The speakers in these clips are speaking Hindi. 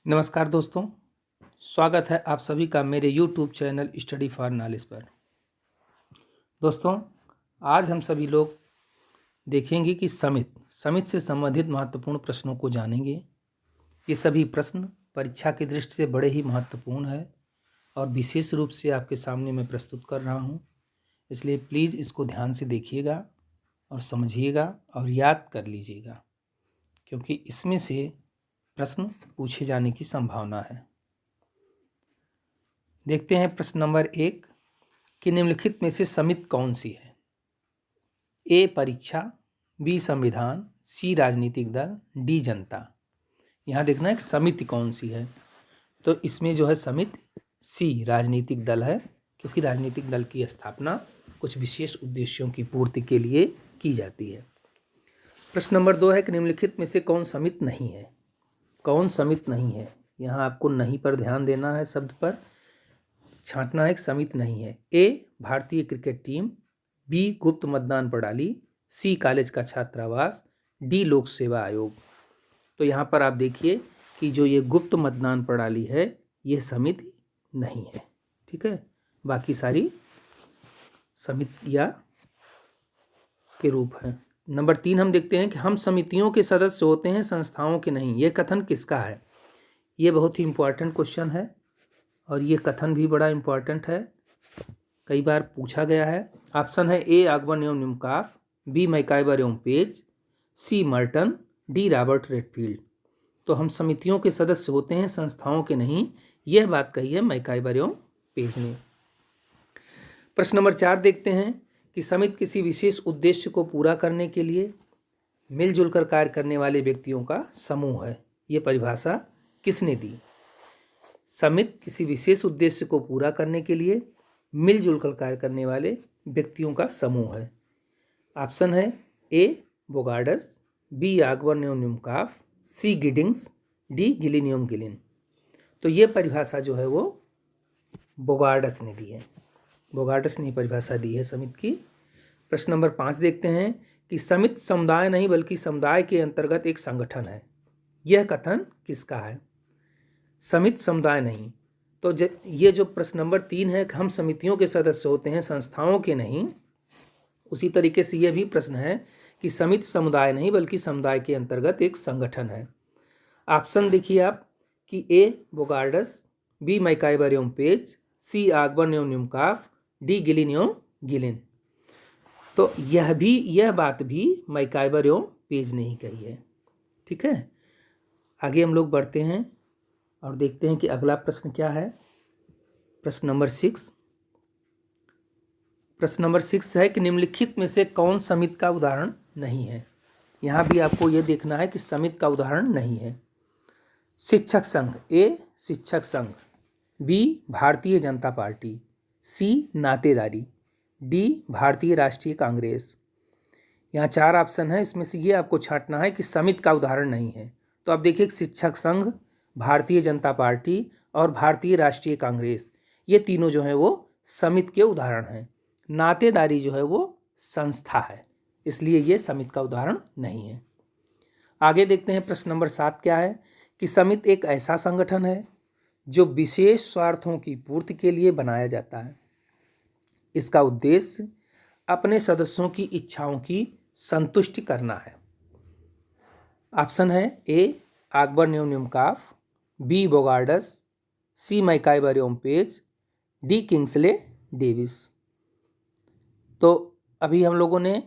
नमस्कार दोस्तों, स्वागत है आप सभी का मेरे YouTube channel study for knowledge पर। दोस्तों, आज हम सभी लोग देखेंगे कि समित से संबंधित महत्वपूर्ण प्रश्नों को जानेंगे। ये सभी प्रश्न परीक्षा की दृष्टि से बड़े ही महत्वपूर्ण है और विशेष रूप से आपके सामने मैं प्रस्तुत कर रहा हूँ, इसलिए प्लीज़ इसको ध्यान से देखिएगा और समझिएगा और याद कर लीजिएगा, क्योंकि इसमें से प्रश्न पूछे जाने की संभावना है। देखते हैं प्रश्न नंबर 1 कि निम्नलिखित में से समिति कौन सी है? ए परीक्षा, बी संविधान, सी राजनीतिक दल, डी जनता। यहाँ देखना है कि समिति कौन सी है, तो इसमें जो है समिति सी राजनीतिक दल है, क्योंकि राजनीतिक दल की स्थापना कुछ विशेष उद्देश्यों की पूर्ति के लिए की जाती है। प्रश्न नंबर 2 है कि निम्नलिखित में से कौन समिति नहीं है? कौन समिति नहीं है? यहाँ आपको नहीं पर ध्यान देना है, शब्द पर छांटना है कि समिति नहीं है। ए भारतीय क्रिकेट टीम, बी गुप्त मतदान प्रणाली, सी कॉलेज का छात्रावास, डी लोक सेवा आयोग। तो यहाँ पर आप देखिए कि जो ये गुप्त मतदान प्रणाली है ये समिति नहीं है, ठीक है। बाकी सारी समितियाँ के रूप हैं। नंबर 3 हम देखते हैं कि हम समितियों के सदस्य होते हैं, संस्थाओं के नहीं। ये कथन किसका है? ये बहुत ही इम्पोर्टेंट क्वेश्चन है और ये कथन भी बड़ा इम्पोर्टेंट है, कई बार पूछा गया है। ऑप्शन है ए ऑगबर्न एवं न्यूमकाफ, बी मैकाइबर एवं पेज, सी मर्टन, डी रॉबर्ट रेडफील्ड। तो हम समितियों के सदस्य होते हैं, संस्थाओं के नहीं, यह बात कही है मैकाइबर एवं पेज ने। प्रश्न नंबर 4 देखते हैं कि समिति किसी विशेष उद्देश्य को पूरा करने के लिए मिलजुल कर कार्य करने वाले व्यक्तियों का समूह है। ये परिभाषा किसने दी? समिति किसी विशेष उद्देश्य को पूरा करने के लिए मिलजुल कर कार्य करने वाले व्यक्तियों का समूह है। ऑप्शन है ए बोगार्डस, बी ऑगबर्न एवं न्यूमकाफ, सी गिडिंग्स, डी गिलिन एवं गिलिन। तो ये परिभाषा जो है वो बोगार्डस ने दी है। बोगार्डस ने परिभाषा दी है समिति की। प्रश्न नंबर 5 देखते हैं कि समिति समुदाय नहीं बल्कि समुदाय के अंतर्गत एक संगठन है। यह कथन किसका है? समिति समुदाय नहीं। तो ये जो प्रश्न नंबर 3 है कि हम समितियों के सदस्य होते हैं, संस्थाओं के नहीं, उसी तरीके से यह भी प्रश्न है कि समिति समुदाय नहीं बल्कि समुदाय के अंतर्गत एक संगठन है। ऑप्शन देखिए आप कि ए बोगार्डस, बी मैकाइबर एवं पेज, सी ऑगबर्न एवं न्यूमकाफ, डी गिलिन एवं गिलिन। तो यह बात भी मैकाइबर एवं पेज ने ही कही है, ठीक है। आगे हम लोग बढ़ते हैं और देखते हैं कि अगला प्रश्न क्या है। प्रश्न नंबर 6। प्रश्न नंबर 6 है कि निम्नलिखित में से कौन समिति का उदाहरण नहीं है? यहाँ भी आपको ये देखना है कि समिति का उदाहरण नहीं है। शिक्षक संघ, ए शिक्षक संघ, बी भारतीय जनता पार्टी, सी नातेदारी, डी भारतीय राष्ट्रीय कांग्रेस। यहाँ 4 ऑप्शन है, इसमें से ये आपको छांटना है कि समिति का उदाहरण नहीं है। तो आप देखिए शिक्षक संघ, भारतीय जनता पार्टी और भारतीय राष्ट्रीय कांग्रेस, ये तीनों जो हैं वो समिति के उदाहरण हैं। नातेदारी जो है वो संस्था है, इसलिए ये समिति का उदाहरण नहीं है। आगे देखते हैं प्रश्न नंबर 7 क्या है कि समिति एक ऐसा संगठन है जो विशेष स्वार्थों की पूर्ति के लिए बनाया जाता है। इसका उद्देश्य अपने सदस्यों की इच्छाओं की संतुष्टि करना है। ऑप्शन है ए ऑगबर्न एवं न्यूमकाफ, बी बोगार्डस, सी मैकाइबर एवं पेज, डी किंग्सले डेविस। तो अभी हम लोगों ने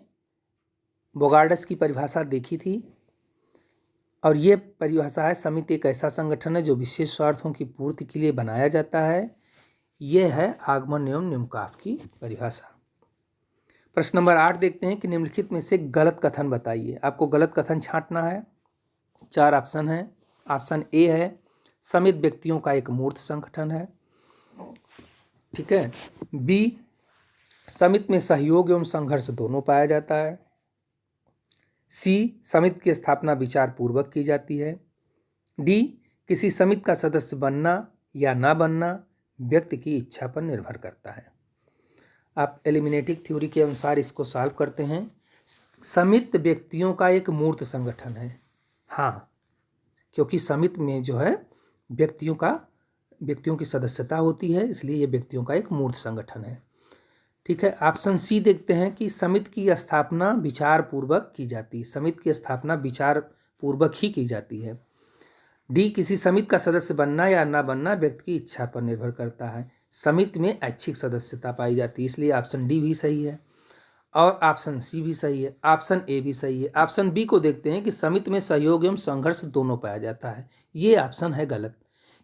बोगार्डस की परिभाषा देखी थी और ये परिभाषा है समिति एक ऐसा संगठन है जो विशेष स्वार्थों की पूर्ति के लिए बनाया जाता है। यह है ऑगबर्न एवं न्यूमकाफ की परिभाषा। प्रश्न नंबर 8 देखते हैं कि निम्नलिखित में से गलत कथन बताइए। आपको गलत कथन छांटना है। 4 ऑप्शन है। ऑप्शन ए है समिति व्यक्तियों का एक मूर्त संगठन है, ठीक है। बी समिति में सहयोग एवं संघर्ष दोनों पाया जाता है। सी समिति की स्थापना विचार पूर्वक की जाती है। डी किसी समिति का सदस्य बनना या ना बनना व्यक्ति की इच्छा पर निर्भर करता है। आप एलिमिनेटिव थ्योरी के अनुसार इसको सॉल्व करते हैं। समिति व्यक्तियों का एक मूर्त संगठन है, हाँ, क्योंकि समिति में जो है व्यक्तियों की सदस्यता होती है, इसलिए ये व्यक्तियों का एक मूर्त संगठन है। ठीक है। ऑप्शन सी देखते हैं कि समिति की स्थापना विचार पूर्वक की जाती है। समिति की स्थापना विचार पूर्वक ही की जाती है। डी, किसी समिति का सदस्य बनना या ना बनना व्यक्ति की इच्छा पर निर्भर करता है। समिति में ऐच्छिक सदस्यता पाई जाती है, इसलिए ऑप्शन डी भी सही है और ऑप्शन सी भी सही है। ऑप्शन ए भी सही है। ऑप्शन बी को देखते हैं कि समिति में सहयोग एवं संघर्ष दोनों पाया जाता है। ये ऑप्शन है गलत,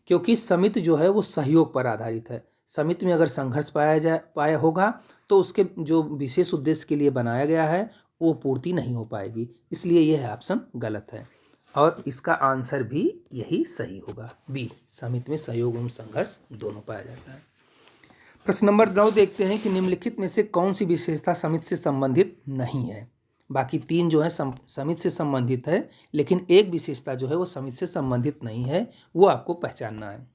क्योंकि समिति जो है वो सहयोग पर आधारित है। समिति में अगर संघर्ष पाया होगा तो उसके जो विशेष उद्देश्य के लिए बनाया गया है वो पूर्ति नहीं हो पाएगी, इसलिए यह ऑप्शन गलत है और इसका आंसर भी यही सही होगा, बी, समिति में सहयोग एवं संघर्ष दोनों पाया जाता है। प्रश्न नंबर 9 देखते हैं कि निम्नलिखित में से कौन सी विशेषता समिति से संबंधित नहीं है। बाकी तीन जो है समिति से संबंधित है, लेकिन एक विशेषता जो है वो समिति से संबंधित नहीं है, वो आपको पहचानना है।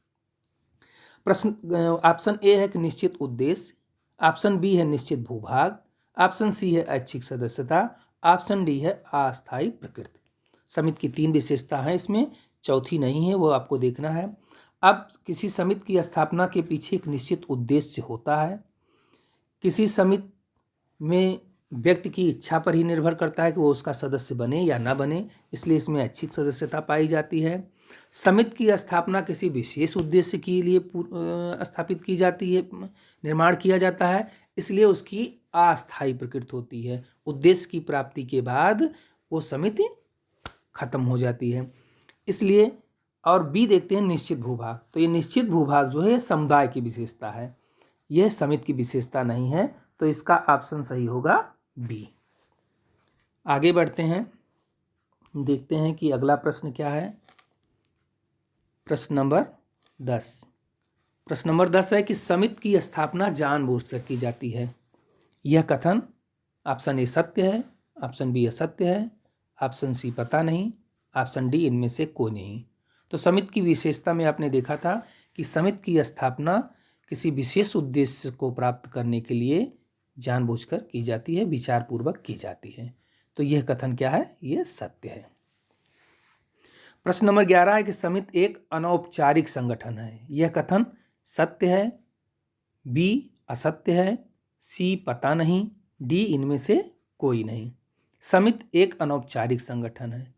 प्रश्न ऑप्शन ए है कि निश्चित उद्देश्य, ऑप्शन बी है निश्चित भूभाग, ऑप्शन सी है ऐच्छिक सदस्यता, ऑप्शन डी है अस्थायी प्रकृति। समिति की तीन विशेषता हैं, इसमें चौथी नहीं है, वो आपको देखना है। अब किसी समिति की स्थापना के पीछे एक निश्चित उद्देश्य होता है। किसी समिति में व्यक्ति की इच्छा पर ही निर्भर करता है कि वो उसका सदस्य बने या ना बने, इसलिए इसमें ऐच्छिक सदस्यता पाई जाती है। समिति की स्थापना किसी विशेष उद्देश्य के लिए स्थापित की जाती है, निर्माण किया जाता है, इसलिए उसकी अस्थायी प्रकृति होती है। उद्देश्य की प्राप्ति के बाद वो समिति खत्म हो जाती है, इसलिए। और बी देखते हैं निश्चित भूभाग, तो ये निश्चित भूभाग जो है समुदाय की विशेषता है, यह समिति की विशेषता नहीं है, तो इसका ऑप्शन सही होगा बी। आगे बढ़ते हैं, देखते हैं कि अगला प्रश्न क्या है। प्रश्न नंबर 10। प्रश्न नंबर 10 है कि समिति की स्थापना जानबूझकर की जाती है। यह कथन ऑप्शन ए सत्य है, ऑप्शन बी असत्य है, ऑप्शन सी पता नहीं, ऑप्शन डी इनमें से कोई नहीं। तो समिति की विशेषता में आपने देखा था कि समिति की स्थापना किसी विशेष उद्देश्य को प्राप्त करने के लिए जानबूझकर की जाती है, विचारपूर्वक की जाती है। तो यह कथन क्या है, यह सत्य है। प्रश्न नंबर 11 है कि समिति एक अनौपचारिक संगठन है। यह कथन सत्य है, बी असत्य है, सी पता नहीं, डी इनमें से कोई नहीं। समिति एक अनौपचारिक संगठन है।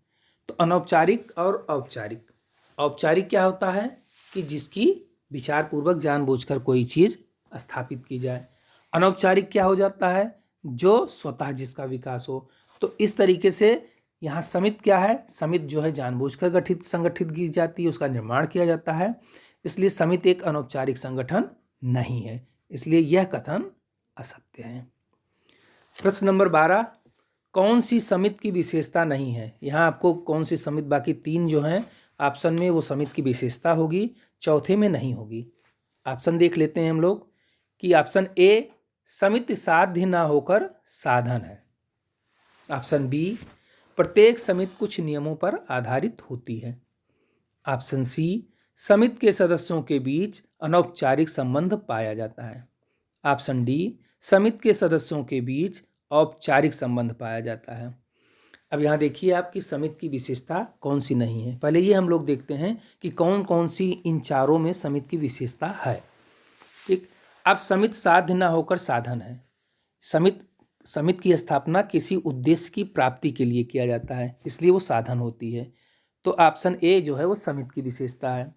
तो अनौपचारिक और औपचारिक, औपचारिक क्या होता है कि जिसकी विचारपूर्वक जानबूझकर कोई चीज़ स्थापित की जाए। अनौपचारिक क्या हो जाता है, जो स्वतः जिसका विकास हो। तो इस तरीके से यहाँ समिति क्या है, समिति जो है जानबूझकर संगठित की जाती है, उसका निर्माण किया जाता है, इसलिए समिति एक अनौपचारिक संगठन नहीं है, इसलिए यह कथन असत्य है। प्रश्न नंबर 12, कौन सी समिति की विशेषता नहीं है। यहाँ आपको कौन सी समिति, बाकी तीन जो हैं ऑप्शन में वो समिति की विशेषता होगी, चौथे में नहीं होगी। ऑप्शन देख लेते हैं हम लोग कि ऑप्शन ए समिति साध्य ना होकर साधन है, ऑप्शन बी प्रत्येक समिति कुछ नियमों पर आधारित होती है, ऑप्शन सी समिति के सदस्यों के बीच अनौपचारिक संबंध पाया जाता है, ऑप्शन डी समिति के सदस्यों के बीच औपचारिक संबंध पाया जाता है। अब यहाँ देखिए आपकी समिति की विशेषता कौन सी नहीं है। पहले ये हम लोग देखते हैं कि कौन कौन सी इन चारों में समिति की विशेषता है। ठीक, अब समिति साध्य ना होकर साधन है। समिति की स्थापना किसी उद्देश्य की प्राप्ति के लिए किया जाता है, इसलिए वो साधन होती है। तो ऑप्शन ए जो है वो समिति की विशेषता है।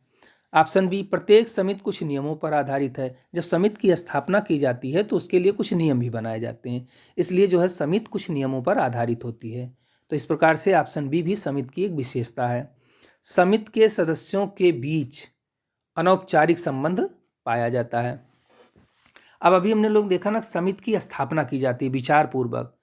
ऑप्शन बी प्रत्येक समिति कुछ नियमों पर आधारित है। जब समिति की स्थापना की जाती है तो उसके लिए कुछ नियम भी बनाए जाते हैं, इसलिए जो है समिति कुछ नियमों पर आधारित होती है। तो इस प्रकार से ऑप्शन बी भी समिति की एक विशेषता है। समिति के सदस्यों के बीच अनौपचारिक संबंध पाया जाता है। अब अभी हमने लोग देखा ना, समिति की स्थापना की जाती है विचारपूर्वक,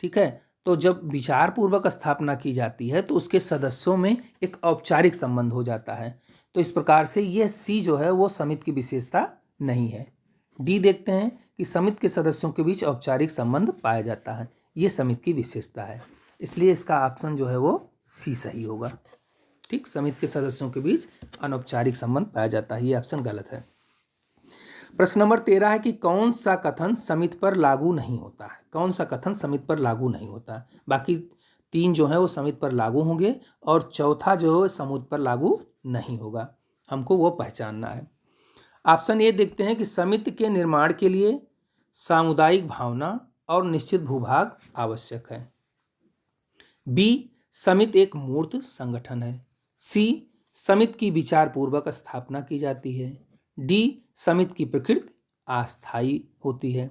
ठीक है। तो जब विचारपूर्वक स्थापना की जाती है तो उसके सदस्यों में एक औपचारिक संबंध हो जाता है। तो इस प्रकार से यह सी जो है वो समिति की विशेषता नहीं है। डी देखते हैं कि समिति के सदस्यों के बीच औपचारिक संबंध पाया जाता है, ये समिति की विशेषता है, इसलिए इसका ऑप्शन जो है वो सी सही होगा। ठीक, समिति के सदस्यों के बीच अनौपचारिक संबंध पाया जाता है, ये ऑप्शन गलत है। प्रश्न नंबर 13 है कि कौन सा कथन समिति पर लागू नहीं होता है। कौन सा कथन समिति पर लागू नहीं होता है। बाकी तीन जो है वो समिति पर लागू होंगे और चौथा जो है समिति पर लागू नहीं होगा। हमको वो पहचानना है। ऑप्शन ए देखते हैं कि समिति के निर्माण के लिए सामुदायिक भावना और निश्चित भूभाग आवश्यक है। बी, समिति एक मूर्त संगठन है। सी, समिति की विचारपूर्वक स्थापना की जाती है। डी, समिति की प्रकृति अस्थायी होती है।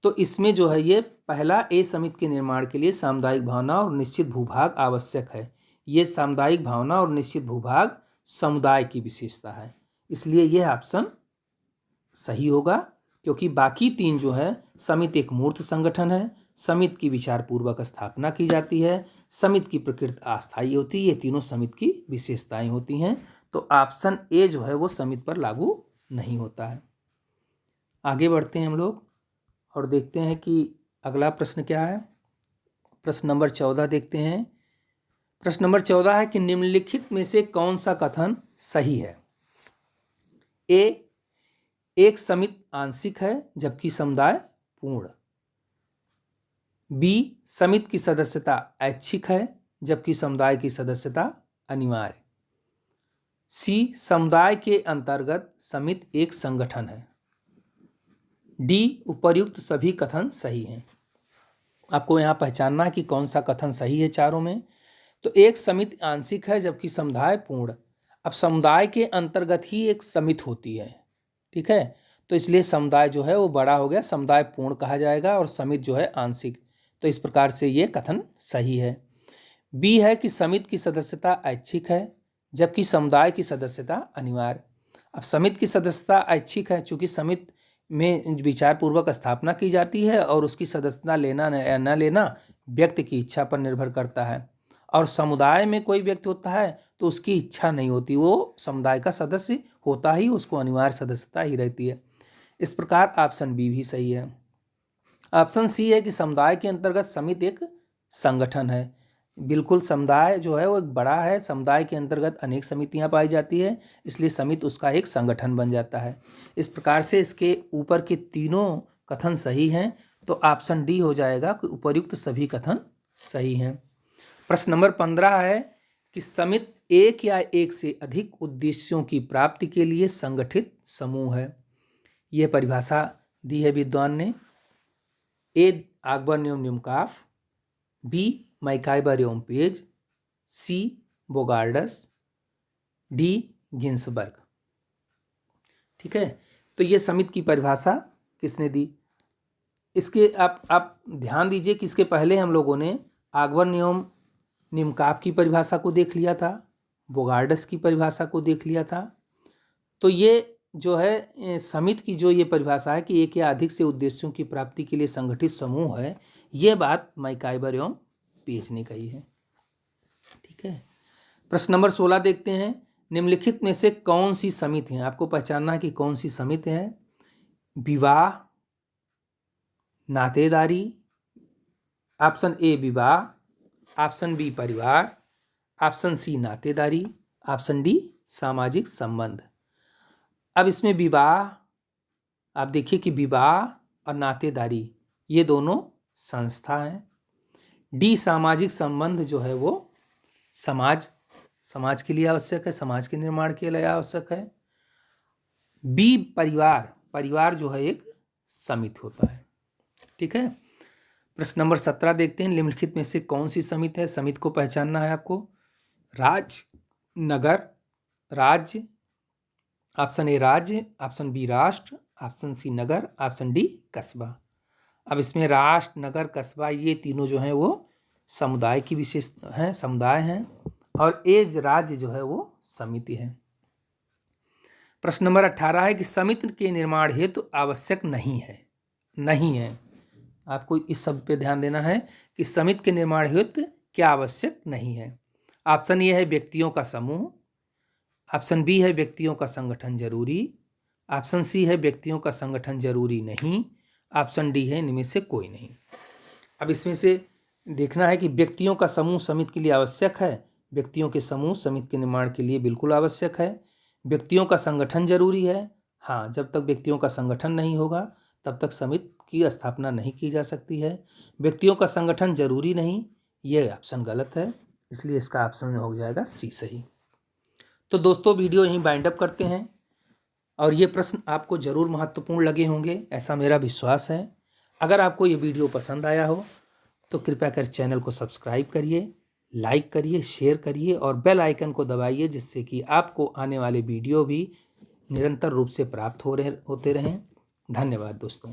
तो इसमें जो है ये पहला ए, समिति के निर्माण के लिए सामुदायिक भावना और निश्चित भूभाग आवश्यक है। ये सामुदायिक भावना और निश्चित भूभाग समुदाय की विशेषता है, इसलिए यह ऑप्शन सही होगा, क्योंकि बाकी तीन जो है, समिति एक मूर्त संगठन है, समिति की विचारपूर्वक स्थापना की जाती है, समिति की प्रकृति अस्थायी होती है, ये तीनों समिति की विशेषताएं होती हैं। तो ऑप्शन ए जो है वो समिति पर लागू नहीं होता है। आगे बढ़ते हैं हम लोग और देखते हैं कि अगला प्रश्न क्या है। प्रश्न नंबर 14 देखते हैं। प्रश्न नंबर 14 है कि निम्नलिखित में से कौन सा कथन सही है। ए, एक समिति आंशिक है जबकि समुदाय पूर्ण। बी, समिति की सदस्यता ऐच्छिक है जबकि समुदाय की सदस्यता अनिवार्य। सी, समुदाय के अंतर्गत समिति एक संगठन है। डी, उपर्युक्त सभी कथन सही हैं। आपको यहाँ पहचानना है कि कौन सा कथन सही है चारों में। तो एक समिति आंशिक है जबकि समुदाय पूर्ण। अब समुदाय के अंतर्गत ही एक समिति होती है, ठीक है, तो इसलिए समुदाय जो है वो बड़ा हो गया, समुदाय पूर्ण कहा जाएगा और समिति जो है आंशिक। तो इस प्रकार से ये कथन सही है। बी है कि समिति की सदस्यता ऐच्छिक है जबकि समुदाय की सदस्यता अनिवार्य। अब समिति की सदस्यता ऐच्छिक है, चूँकि समिति में विचारपूर्वक स्थापना की जाती है और उसकी सदस्यता लेना या न लेना व्यक्ति की इच्छा पर निर्भर करता है, और समुदाय में कोई व्यक्ति होता है तो उसकी इच्छा नहीं होती, वो समुदाय का सदस्य होता ही, उसको अनिवार्य सदस्यता ही रहती है। इस प्रकार ऑप्शन बी भी सही है। ऑप्शन सी है कि समुदाय के अंतर्गत समिति एक संगठन है। बिल्कुल, समुदाय जो है वो एक बड़ा है, समुदाय के अंतर्गत अनेक समितियां पाई जाती है, इसलिए समिति उसका एक संगठन बन जाता है। इस प्रकार से इसके ऊपर के तीनों कथन सही हैं, तो ऑप्शन डी हो जाएगा कि उपर्युक्त सभी कथन सही हैं। प्रश्न नंबर 15 है कि समिति एक या एक से अधिक उद्देश्यों की प्राप्ति के लिए संगठित समूह है। यह परिभाषा दी है विद्वान ने। ए, आकबर एवं न्यूमकाफ। बी, मैकाइबर एवं Page. C, Bogardus. D, Ginsberg. ठीक है, तो ये समिति की परिभाषा किसने दी, इसके आप ध्यान दीजिए कि इसके पहले हम लोगों ने आकबर एवं न्यूमकाफ की परिभाषा को देख लिया था, बोगार्डस की परिभाषा को देख लिया था। तो ये जो है समिति की जो ये परिभाषा है कि एक या अधिक से उद्देश्यों की प्राप्ति के लिए संगठित समूह है, ये बात मैकाइबर एवं पेज ने कही है। ठीक है, प्रश्न नंबर 16 देखते हैं। निम्नलिखित में से कौन सी समिति है, आपको पहचानना है कि कौन सी समिति है। विवाह, नातेदारी। ऑप्शन ए विवाह, ऑप्शन बी परिवार, ऑप्शन सी नातेदारी, ऑप्शन डी सामाजिक संबंध। अब इसमें विवाह, आप देखिए कि विवाह और नातेदारी ये दोनों संस्था हैं। डी सामाजिक संबंध जो है वो समाज के लिए आवश्यक है, समाज के निर्माण के लिए आवश्यक है। बी परिवार जो है एक समिति होता है। ठीक है, प्रश्न नंबर 17 देखते हैं। निम्नलिखित में से कौन सी समिति है। समिति को पहचानना है आपको। राज्य, नगर, राज्य। ऑप्शन ए राज्य, ऑप्शन बी राष्ट्र, ऑप्शन सी नगर, ऑप्शन डी कस्बा। अब इसमें राष्ट्र, नगर, कस्बा ये तीनों जो हैं वो समुदाय की विशेष हैं, समुदाय हैं, और एज राज्य जो है वो समिति है। प्रश्न नंबर 18 है कि समिति के निर्माण हेतु आवश्यक नहीं है। आपको इस सब पे ध्यान देना है कि समिति के निर्माण हेतु क्या आवश्यक नहीं है। ऑप्शन ए है व्यक्तियों का समूह, ऑप्शन बी है व्यक्तियों का संगठन जरूरी, ऑप्शन सी है व्यक्तियों का संगठन जरूरी नहीं, ऑप्शन डी है इनमें से कोई नहीं। अब इसमें से देखना है कि व्यक्तियों का समूह समिति के लिए आवश्यक है। व्यक्तियों के समूह समिति के निर्माण के लिए बिल्कुल आवश्यक है। व्यक्तियों का संगठन जरूरी है, हाँ, जब तक व्यक्तियों का संगठन नहीं होगा तब तक समिति की स्थापना नहीं की जा सकती है। व्यक्तियों का संगठन जरूरी नहीं, ये ऑप्शन गलत है, इसलिए इसका ऑप्शन हो जाएगा सी सही। तो दोस्तों वीडियो यहीं बाइंड अप करते हैं, और ये प्रश्न आपको ज़रूर महत्वपूर्ण लगे होंगे, ऐसा मेरा विश्वास है। अगर आपको ये वीडियो पसंद आया हो तो कृपया कर चैनल को सब्सक्राइब करिए, लाइक करिए, शेयर करिए और बेल आइकन को दबाइए, जिससे कि आपको आने वाले वीडियो भी निरंतर रूप से प्राप्त होते रहें। धन्यवाद दोस्तों।